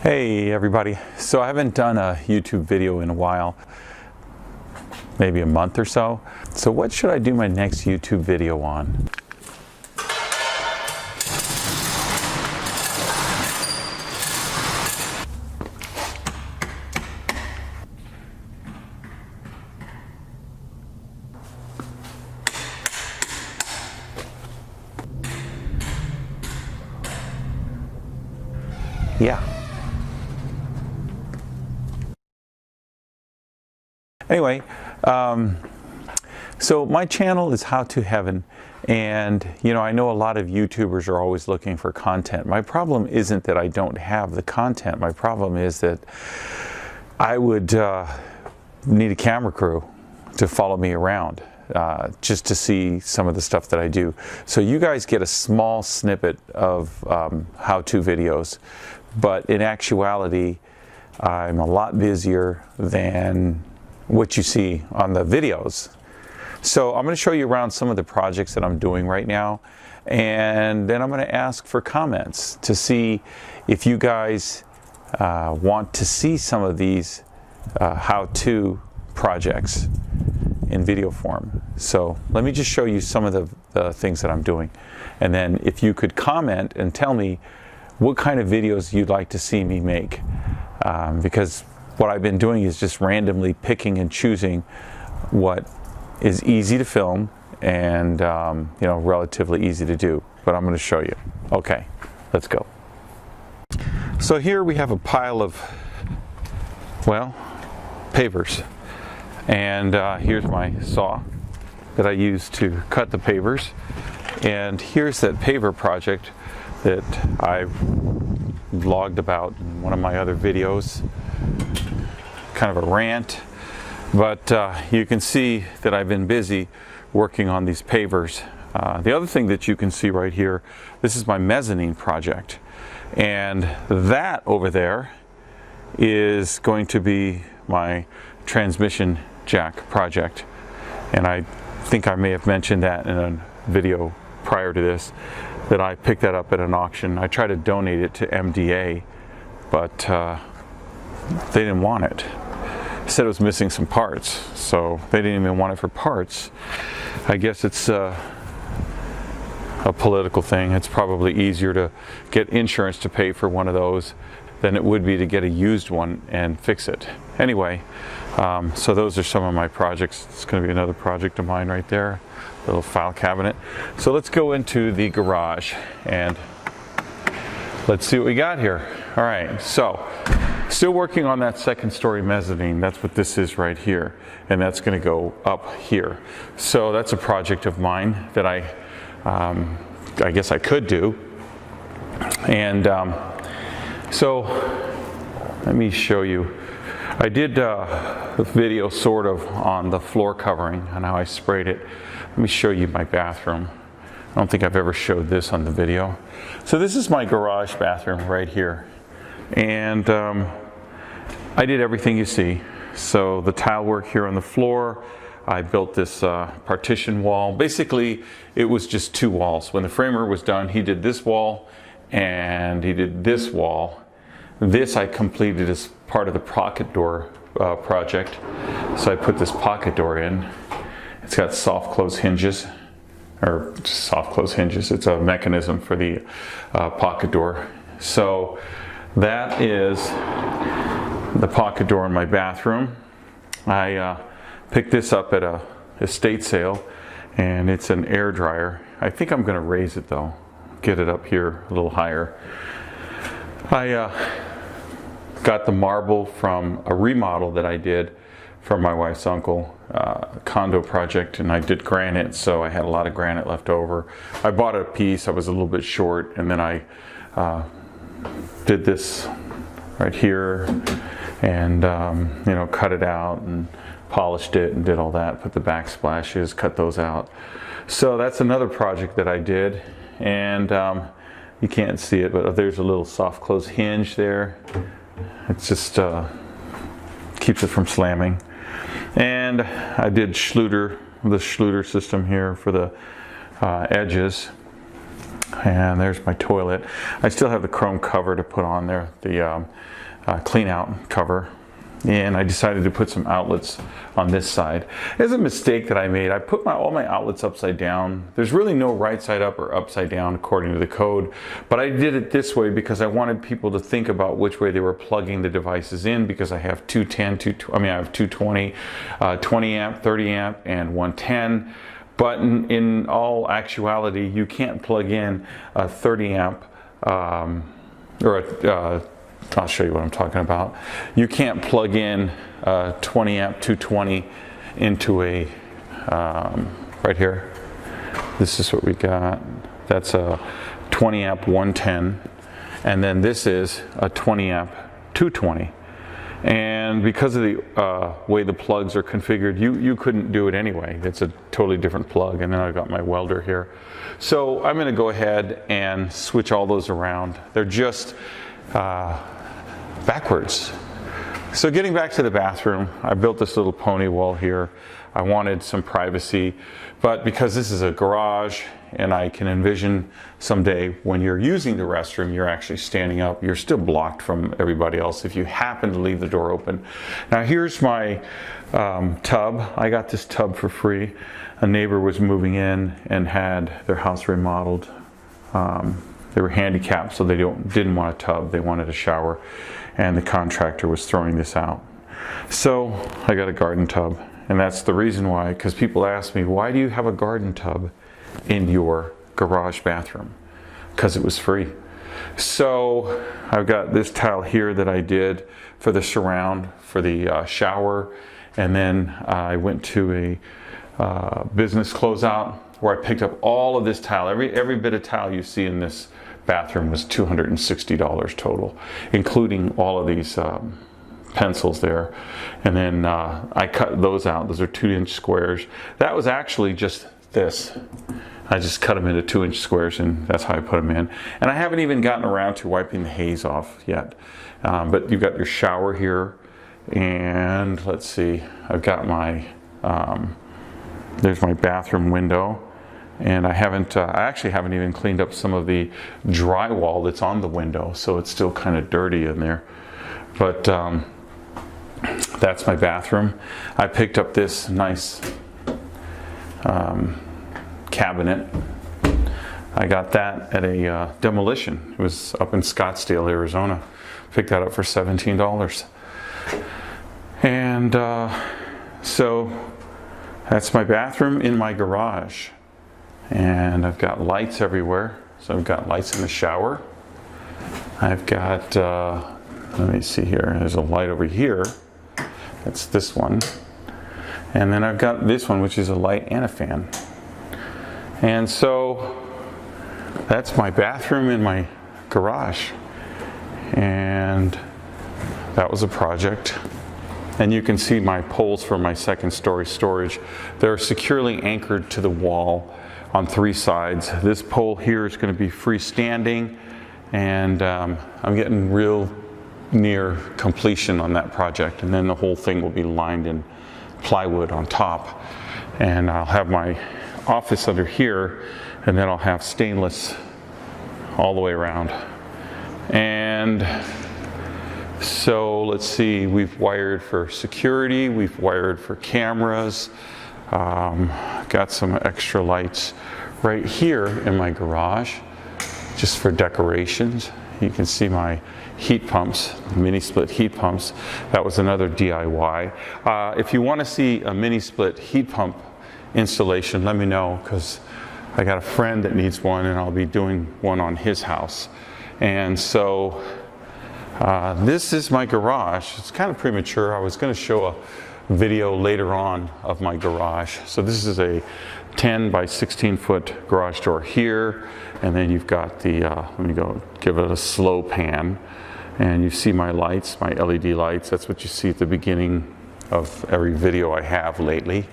Hey everybody, so I haven't done a YouTube video in a while, maybe a month or so. So what should I do my next YouTube video on? Yeah. Anyway, so my channel is HowToHeaven, and I know a lot of YouTubers are always looking for content. My problem isn't that I don't have the content. My problem is that I would need a camera crew to follow me around just to see some of the stuff that I do. So you guys get a small snippet of how-to videos, but in actuality, I'm a lot busier than what you see on the videos. So I'm going to show you around some of the projects that I'm doing right now, and then I'm going to ask for comments to see if you guys want to see some of these how-to projects in video form. So let me just show you some of the things that I'm doing, and then if you could comment and tell me what kind of videos you'd like to see me make, because what I've been doing is just randomly picking and choosing what is easy to film and relatively easy to do. But I'm going to show you. Okay, let's go. So here we have a pile of, well, pavers, and here's my saw that I use to cut the pavers, and here's that paver project that I've vlogged about in one of my other videos. Kind of a rant, but you can see that I've been busy working on these pavers. The other thing that you can see right here, this is my mezzanine project, and that over there is going to be my transmission jack project, and I think I may have mentioned that in a video prior to this, that I picked that up at an auction. I tried to donate it to MDA, but they didn't want it. Said it was missing some parts, so they didn't even want it for parts. I guess it's a political thing. It's probably easier to get insurance to pay for one of those than it would be to get a used one and fix it. Anyway, so those are some of my projects. It's going to be another project of mine right there, little file cabinet. So let's go into the garage and let's see what we got here. All right, so still working on that second story mezzanine. That's what this is right here, and that's going to go up here. So that's a project of mine that I guess I could do. And so let me show you. I did a video sort of on the floor covering and how I sprayed it. Let me show you my bathroom. I don't think I've ever showed this on the video. So this is my garage bathroom right here. And I did everything you see. So the tile work here on the floor, I built this partition wall. Basically, it was just two walls. When the framer was done, he did this wall and he did this wall. This I completed as part of the pocket door project. So I put this pocket door in. It's got soft close hinges, or just soft close hinges. It's a mechanism for the pocket door. So that is the pocket door in my bathroom. I picked this up at a estate sale, and it's an air dryer. I think I'm going to raise it though, get it up here a little higher. I got the marble from a remodel that I did for my wife's uncle, condo project, and I did granite, so I had a lot of granite left over. I bought a piece, I was a little bit short, and then I did this right here and cut it out and polished it and did all that, put the backsplashes, cut those out. So that's another project that I did, and you can't see it, but there's a little soft close hinge there. It's just keeps it from slamming. And I did the Schluter system here for the edges. And there's my toilet. I still have the chrome cover to put on there, the clean out cover. And I decided to put some outlets on this side. It's a mistake that I made. I put all my outlets upside down. There's really no right side up or upside down according to the code, but I did it this way because I wanted people to think about which way they were plugging the devices in, because I have 210, I have 220, 20 amp, 30 amp, and 110. But in all actuality, you can't plug in a 30 amp or a I'll show you what I'm talking about. You can't plug in a 20 amp 220 into a, right here. This is what we got. That's a 20 amp 110. And then this is a 20 amp 220. And because of the way the plugs are configured, you couldn't do it anyway. It's a totally different plug. And then I've got my welder here. So I'm going to go ahead and switch all those around. They're just backwards. So getting back to the bathroom, I built this little pony wall here. I wanted some privacy, but because this is a garage and I can envision someday when you're using the restroom, you're actually standing up, you're still blocked from everybody else if you happen to leave the door open. Now here's my tub. I got this tub for free. A neighbor was moving in and had their house remodeled. They were handicapped, so they didn't want a tub, they wanted a shower, and the contractor was throwing this out. So I got a garden tub, and that's the reason why, because people ask me, why do you have a garden tub in your garage bathroom? Because it was free. So I've got this tile here that I did for the surround, for the shower, and then I went to a business closeout where I picked up all of this tile. Every bit of tile you see in this bathroom was $260 total, including all of these pencils there. And then I cut those out. Those are 2-inch squares. That was actually just this. I just cut them into 2-inch squares, and that's how I put them in. And I haven't even gotten around to wiping the haze off yet. But you've got your shower here, and let's see, I've got my, there's my bathroom window. And I actually haven't even cleaned up some of the drywall that's on the window, so it's still kind of dirty in there. But that's my bathroom. I picked up this nice cabinet. I got that at a demolition. It was up in Scottsdale, Arizona. Picked that up for $17. And so that's my bathroom in my garage. And I've got lights everywhere. So I've got lights in the shower. I've got, let me see here, there's a light over here. That's this one. And then I've got this one, which is a light and a fan. And so that's my bathroom in my garage. And that was a project. And you can see my poles for my second story storage. They're securely anchored to the wall on 3 sides. This pole here is going to be freestanding, and I'm getting real near completion on that project, and then the whole thing will be lined in plywood on top, and I'll have my office under here, and then I'll have stainless all the way around. And so let's see, we've wired for security, we've wired for cameras, got some extra lights right here in my garage just for decorations. You can see my heat pumps, mini split heat pumps. That was another DIY. If you want to see a mini split heat pump installation, let me know, because I got a friend that needs one, and I'll be doing one on his house. And so this is my garage. It's kind of premature. I was going to show a video later on of my garage. So this is a 10 by 16 foot garage door here, and then you've got the, let me go give it a slow pan, and you see my lights, my LED lights. That's what you see at the beginning of every video I have lately.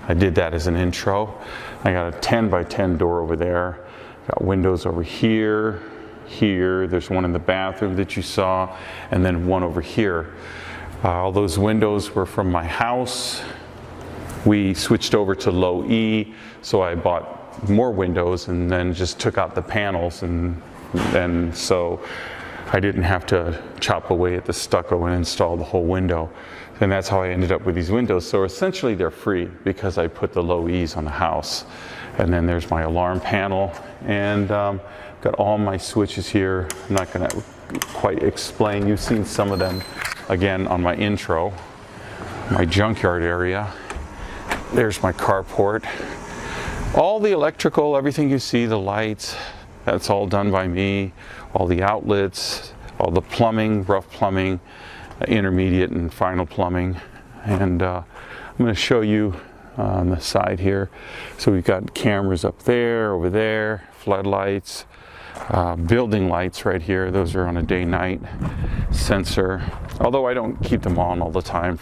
I did that as an intro. I got a 10 by 10 door over there. Got windows over here, here. There's one in the bathroom that you saw, and then one over here. All those windows were from my house. We switched over to low E, so I bought more windows and then just took out the panels, and so I didn't have to chop away at the stucco and install the whole window. And that's how I ended up with these windows. So essentially they're free because I put the low E's on the house. And then there's my alarm panel, and got all my switches here. I'm not going to quite explain. You've seen some of them again on my intro. My junkyard area. There's my carport. All the electrical, everything you see, the lights, that's all done by me. All the outlets, all the plumbing, rough plumbing, intermediate and final plumbing. And I'm going to show you on the side here. So we've got cameras up there, over there, floodlights, building lights right here. Those are on a day-night sensor. Although I don't keep them on all the time,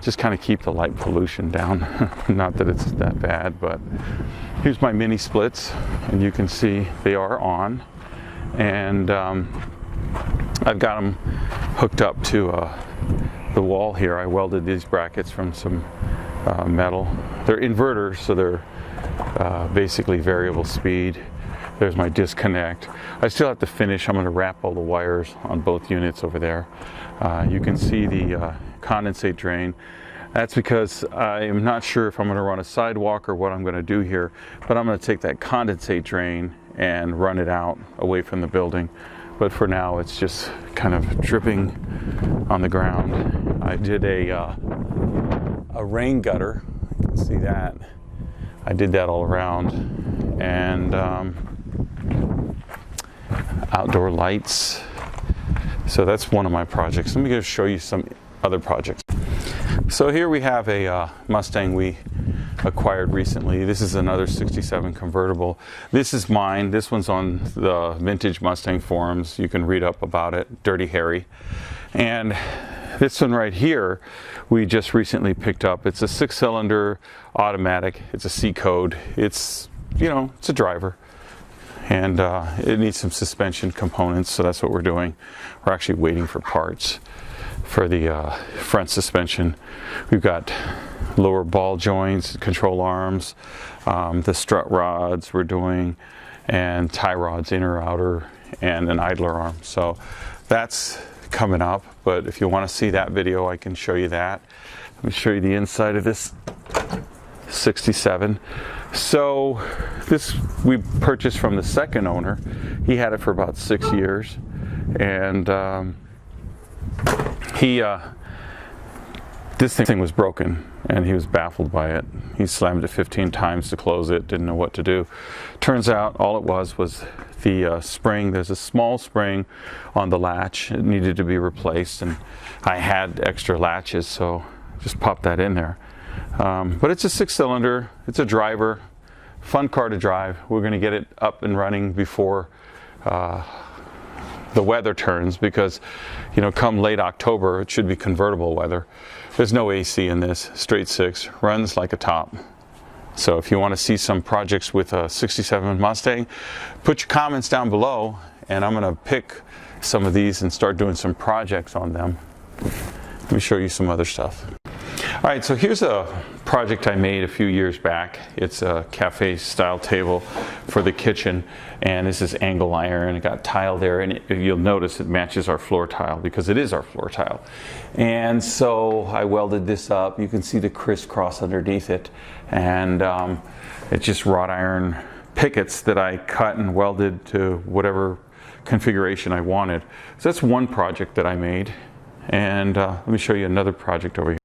just kind of keep the light pollution down. Not that it's that bad, but here's my mini splits, and you can see they are on. And I've got them hooked up to the wall here. I welded these brackets from some metal. They're inverters, so they're basically variable speed. There's my disconnect. I still have to finish. I'm going to wrap all the wires on both units over there. You can see the condensate drain. That's because I am not sure if I'm going to run a sidewalk or what I'm going to do here, but I'm going to take that condensate drain and run it out away from the building. But for now, it's just kind of dripping on the ground. I did a rain gutter. You can see that. I did that all around. And outdoor lights. So that's one of my projects. Let me just show you some other projects. So here we have a Mustang we acquired recently. This is another 67 convertible. This is mine. This one's on the Vintage Mustang forums. You can read up about it, Dirty Harry. And this one right here, we just recently picked up. It's a 6-cylinder automatic. It's a C code. It's, you know, it's a driver. And it needs some suspension components, so that's what we're doing. We're actually waiting for parts for the front suspension. We've got lower ball joints, control arms, the strut rods we're doing, and tie rods, inner, outer, and an idler arm. So that's coming up, but if you want to see that video, I can show you that. Let me show you the inside of this 67. So this we purchased from the second owner. He had it for about 6 years, and this thing was broken, and he was baffled by it. He slammed it 15 times to close it, didn't know what to do. Turns out all it was the spring. There's a small spring on the latch. It needed to be replaced, and I had extra latches, so just popped that in there. But it's a 6-cylinder, it's a driver, fun car to drive. We're going to get it up and running before the weather turns, because, you know, come late October, it should be convertible weather. There's no AC in this, straight 6, runs like a top. So if you want to see some projects with a 67 Mustang, put your comments down below, and I'm going to pick some of these and start doing some projects on them. Let me show you some other stuff. All right, so here's a project I made a few years back. It's a cafe style table for the kitchen, and this is angle iron. It got tile there, and you'll notice it matches our floor tile because it is our floor tile. And so I welded this up. You can see the crisscross underneath it, and it's just wrought iron pickets that I cut and welded to whatever configuration I wanted. So that's one project that I made, and let me show you another project over here.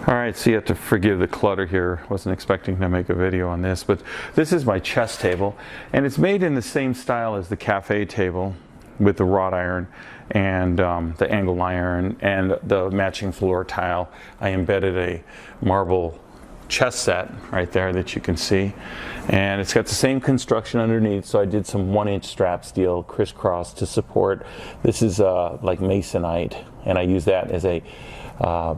All right, so you have to forgive the clutter here. Wasn't expecting to make a video on this, but this is my chess table, and it's made in the same style as the cafe table with the wrought iron and the angle iron and the matching floor tile. I embedded a marble chess set right there that you can see, and it's got the same construction underneath, so I did some 1-inch strap steel crisscross to support. This is like masonite, and I use that as a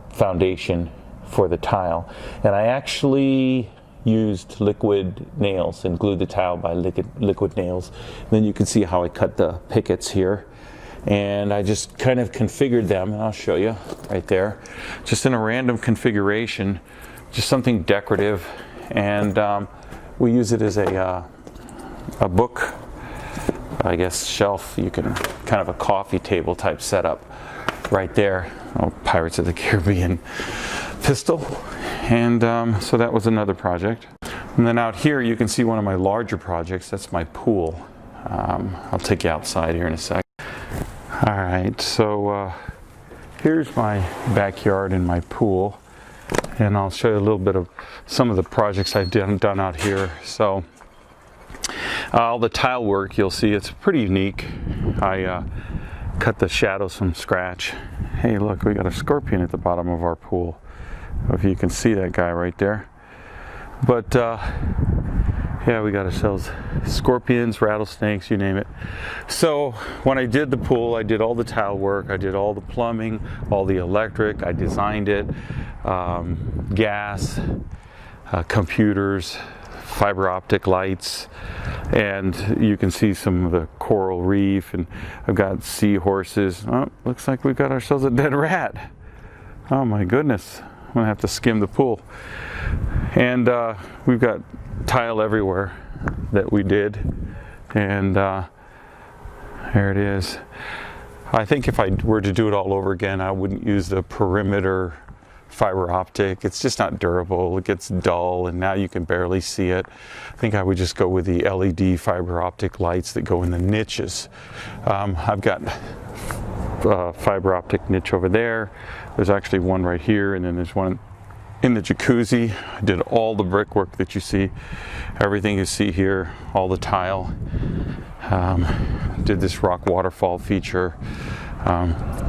foundation for the tile. And I actually used liquid nails and glued the tile by liquid nails. And then you can see how I cut the pickets here, and I just kind of configured them, and I'll show you right there, just in a random configuration, just something decorative. And we use it as a book, I guess, shelf. You can kind of a coffee table type setup right there. Oh, Pirates of the Caribbean pistol. And so that was another project. And then out here you can see one of my larger projects. That's my pool. I'll take you outside here in a sec. All right, so here's my backyard and my pool, and I'll show you a little bit of some of the projects I've done out here. So all the tile work, you'll see it's pretty unique. I cut the shadows from scratch. Hey, look, we got a scorpion at the bottom of our pool. If you can see that guy right there. But yeah, we got ourselves scorpions, rattlesnakes, you name it. So when I did the pool, I did all the tile work, I did all the plumbing, all the electric, I designed it, gas, computers, fiber optic lights, and you can see some of the coral reef, and I've got seahorses. Oh, looks like we've got ourselves a dead rat. Oh my goodness, I'm gonna have to skim the pool. And we've got tile everywhere that we did, and there it is. I think if I were to do it all over again, I wouldn't use the perimeter fiber optic. It's just not durable. It gets dull, and now you can barely see it. I think I would just go with the LED fiber optic lights that go in the niches. I've got fiber optic niche over there. There's actually one right here, and then there's one in the jacuzzi. I did all the brickwork that you see, everything you see here, all the tile. Did this rock waterfall feature.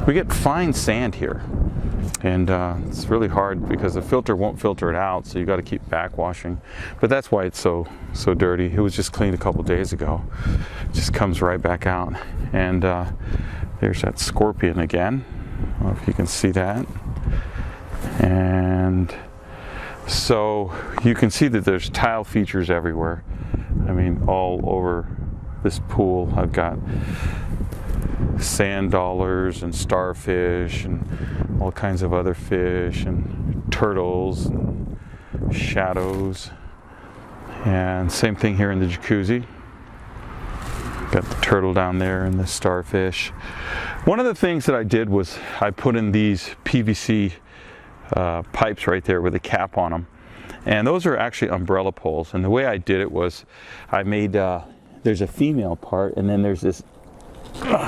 We get fine sand here, and it's really hard because the filter won't filter it out, so you got to keep backwashing. But that's why it's so dirty. It was just cleaned a couple days ago. It just comes right back out. And there's that scorpion again. I don't know if you can see that. And so you can see that there's tile features everywhere. I mean, all over this pool. I've got sand dollars and starfish and all kinds of other fish and turtles and shadows. And same thing here in the jacuzzi. Got the turtle down there and the starfish. One of the things that I did was I put in these PVC pipes right there with a cap on them, and those are actually umbrella poles. And the way I did it was I made there's a female part, and then there's this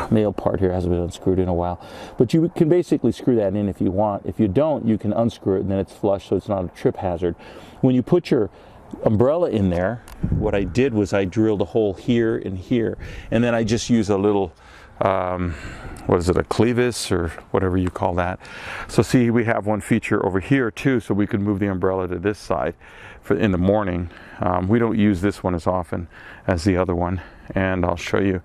male part here. Hasn't been unscrewed in a while, but you can basically screw that in if you want. If you don't, you can unscrew it, and then it's flush, so it's not a trip hazard. When you put your umbrella in there, what I did was I drilled a hole here and here, and then I just use a little what is it, a clevis or whatever you call that. So see, we have one feature over here too, so we could move the umbrella to this side for in the morning. We don't use this one as often as the other one, and I'll show you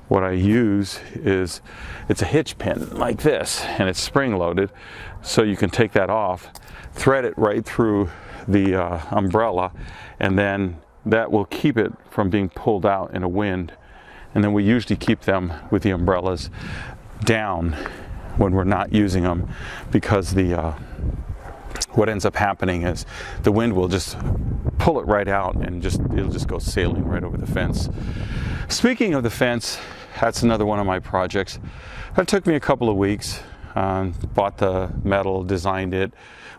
what I use. Is it's a hitch pin like this, and it's spring loaded, so you can take that off, thread it right through the umbrella, and then that will keep it from being pulled out in a wind. And then we usually keep them with the umbrellas down when we're not using them, because what ends up happening is the wind will just pull it right out, and it'll just go sailing right over the fence. Speaking of the fence, that's another one of my projects. That took me a couple of weeks. Bought the metal, designed it,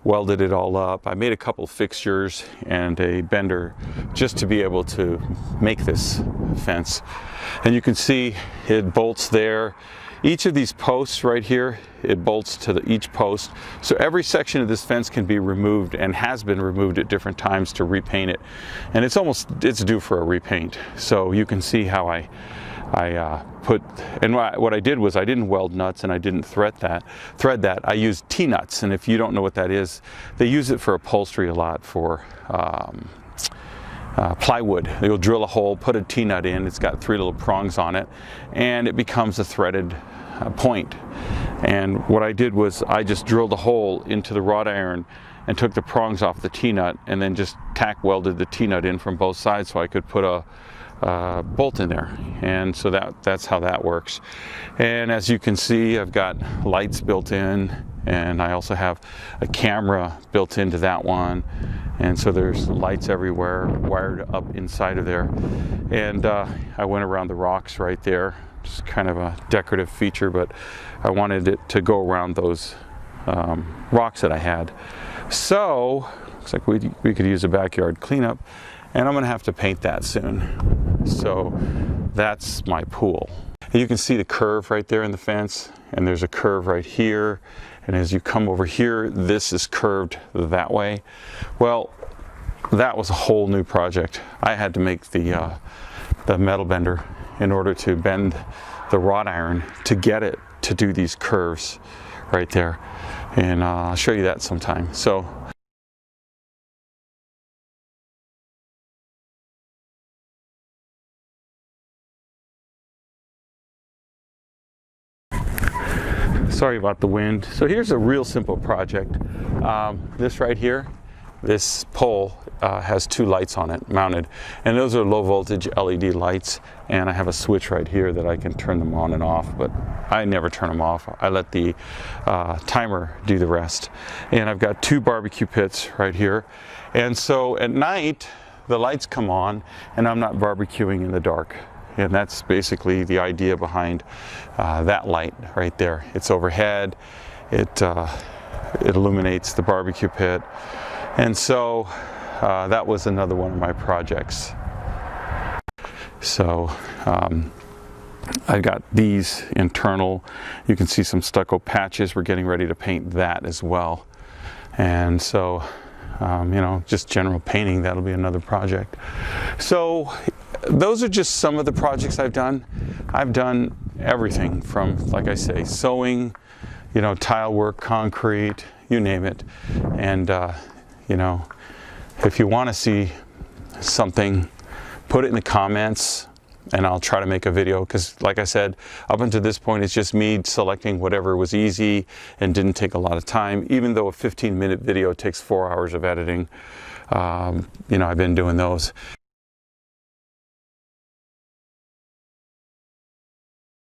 welded it all up. I made a couple fixtures and a bender just to be able to make this fence. And you can see it bolts there. Each of these posts right here, it bolts to each post. So every section of this fence can be removed, and has been removed at different times to repaint it. And it's due for a repaint. So you can see how I put, and what I did was I didn't weld nuts, and I didn't thread that. I used T-nuts, and if you don't know what that is, they use it for upholstery a lot, for plywood. They'll drill a hole, put a T-nut in, it's got 3 little prongs on it, and it becomes a threaded point. And what I did was I just drilled a hole into the wrought iron and took the prongs off the T-nut, and then just tack welded the T-nut in from both sides, so I could put a bolt in there. And so that's how that works. And as you can see, I've got lights built in, and I also have a camera built into that one, and so there's lights everywhere wired up inside of there. And I went around the rocks right there, just kind of a decorative feature, but I wanted it to go around those rocks that I had. So looks like we could use a backyard cleanup, and I'm gonna have to paint that soon. So that's my pool. And you can see the curve right there in the fence, and there's a curve right here, and as you come over here, this is curved that way. Well, that was a whole new project. I had to make the metal bender in order to bend the wrought iron to get it to do these curves right there, and I'll show you that sometime. So sorry about the wind. So here's a real simple project. This right here, this pole has 2 lights on it mounted, and those are low voltage LED lights, and I have a switch right here that I can turn them on and off, but I never turn them off. I let the timer do the rest. And I've got 2 barbecue pits right here, and so at night the lights come on and I'm not barbecuing in the dark. And that's basically the idea behind that light right there. It's overhead, it illuminates the barbecue pit, and so that was another one of my projects. So I got these internal, you can see some stucco patches. We're getting ready to paint that as well. And so you know, just general painting, that'll be another project. So those are just some of the projects I've done. I've done everything from, like I say, sewing, you know, tile work, concrete, you name it. And you know, if you want to see something, put it in the comments and I'll try to make a video, because like I said, up until this point it's just me selecting whatever was easy and didn't take a lot of time, even though a 15-minute video takes 4 hours of editing. You know, I've been doing those.